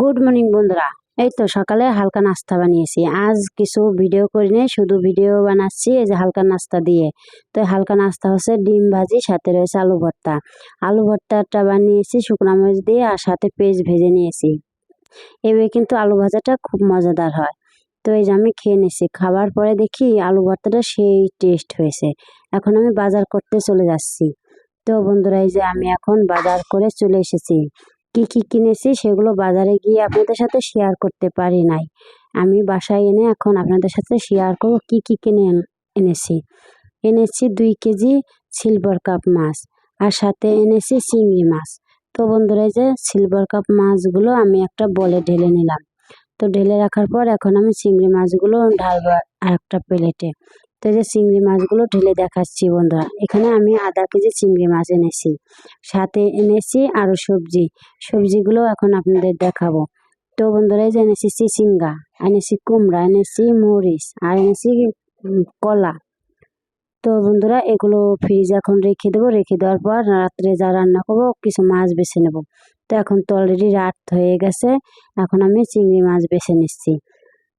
Good morning বন্ধুরা। এই তো সকালে হালকা নাস্তা বানিয়েছি। আজ কিছু ভিডিও করিনি, শুধু ভিডিও বানাচ্ছি এই যে হালকা নাস্তা দিয়ে। তো হালকা নাস্তা হচ্ছে ডিম ভাজি, সাথে রয়েছে আলু ভর্তা। আলু ভর্তাটা বানিয়েছি শুকনো মরিচ দিয়ে, আর সাথে পেঁয়াজ ভেজে নিয়েছি। এভাবে কিন্তু আলু ভাজাটা খুব মজাদার হয়। তো এই যে আমি খেয়ে নিয়েছি, খাবার পরে দেখি আলু ভর্তাটা সেই টেস্ট হয়েছে। এখন আমি বাজার করতে চলে যাচ্ছি। তো বন্ধুরা, এই যে আমি এখন বাজার করে চলে এসেছি। কি কি কিনেছি সেগুলো বাজারে গিয়ে আপনাদের সাথে শেয়ার করতে পারি নাই। আমি বাসায় এনে এখন আপনাদের সাথে শেয়ার করব কি কি এনেছি। এনেছি 2 কেজি সিলভার কাপ মাছ, আর সাথে এনেছি চিংড়ি মাছ। তো বন্ধুরা, এই যে সিলভার কাপ মাছগুলো আমি একটা বলে ঢেলে নিলাম। তো ঢেলে রাখার পর এখন আমি চিংড়ি মাছগুলো ঢালবো আর একটা প্লেটে। তো এই যে চিংড়ি মাছগুলো ঢেলে দেখাচ্ছি বন্ধুরা। এখানে আমি আধা কেজি চিংড়ি মাছ এনেছি, সাথে এনেছি আরো সবজিগুলো এখন আপনাদের দেখাবো। তো বন্ধুরা, এই যে এনেছি চিচিঙ্গা, এনেছি কুমড়া, এনেছি মরিচ, আর এনেছি কলা। তো বন্ধুরা, এগুলো ফ্রিজে এখন রেখে দেবো। রেখে দেওয়ার পর রাত্রে যা রান্না করবো কিছু মাছ বেছে নেব। তো এখন তো অলরেডি রাত হয়ে গেছে, এখন আমি চিংড়ি মাছ বেছে নিচ্ছি।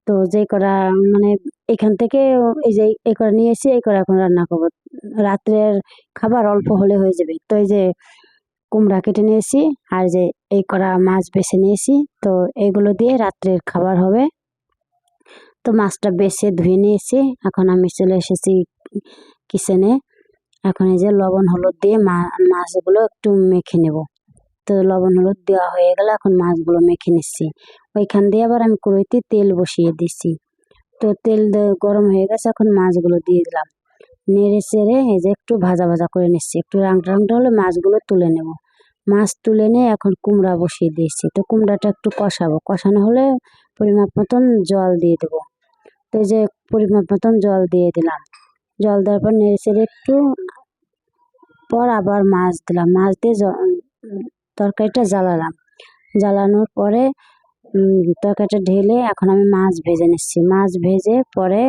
তো যে করা মানে এখান থেকে এই যে এই করা নিয়েছি, এই করা এখন রান্না করবো। রাত্রের খাবার অল্প হলে হয়ে যাবে। তো এই যে কুমড়া কেটে নিয়েছি, আর যে এই করা মাছ বেছে নিয়েছি। তো এগুলো দিয়ে রাত্রের খাবার হবে। তো মাছটা বেছে ধুয়ে নিয়েছি, এখন আমি চলে এসেছি কিচেনে। এখন এই যে লবণ হলুদ দিয়ে মাছগুলো একটু মেখে নেব। তো লবণ হলুদ দেওয়া হয়ে গেলে এখন মাছগুলো মেখে নিচ্ছি। ওইখান দিয়ে আবার আমি কড়াইতে তেল বসিয়ে দিচ্ছি। তো তেল গরম হয়ে গেছে, এখন মাছগুলো দিয়ে দিলাম। নেড়ে চেড়ে এই যে একটু ভাজা ভাজা করে নিচ্ছি। একটু রাংটা হলে মাছগুলো তুলে নেব। মাছ তুলে নিয়ে এখন কুমড়া বসিয়ে দিয়েছি। তো কুমড়াটা একটু কষানো হলে পরিমাপ মতন জল দিয়ে দেবো। তো এই যে পরিমাপ মতন জল দিয়ে দিলাম। জল দেওয়ার পর নেড়ে চেড়ে একটু পর আবার মাছ দিলাম। মাছ দিয়ে তরকারিটা জ্বালানোর পরে তরকারিটা ঢেলে এখন আমি মাছ ভেজে নিচ্ছি। মাছ ভেজে পরে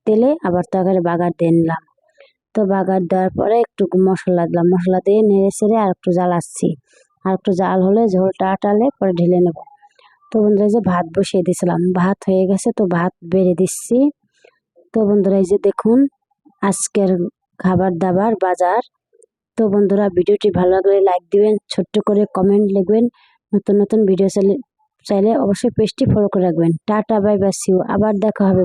তেলে আবার তরকারি বাগার দিয়ে নিলাম। তো বাগার দেওয়ার পরে একটু মশলা দিলাম। মশলা দিয়ে নেড়ে চেড়ে আর একটু জ্বালাচ্ছি। আর একটু জাল হলে ঝোলটা আটালে পরে ঢেলে নেব। তো বন্ধুরা, এই যে ভাত বসিয়ে দিয়েছিলাম, ভাত হয়ে গেছে, তো ভাত বেড়ে দিচ্ছি। তো বন্ধুরা, এই যে দেখুন আজকের খাবার দাবার বাজার। তো বন্ধুরা, ভিডিওটি ভালো লাগলে লাইক দিবেন, ছোট্ট করে কমেন্ট লিখবেন। নতুন নতুন ভিডিও চাইলে অবশ্যই পেজটি ফলো করে রাখবেন। Ta ta, bye bye, see you. আবার দেখা হবে।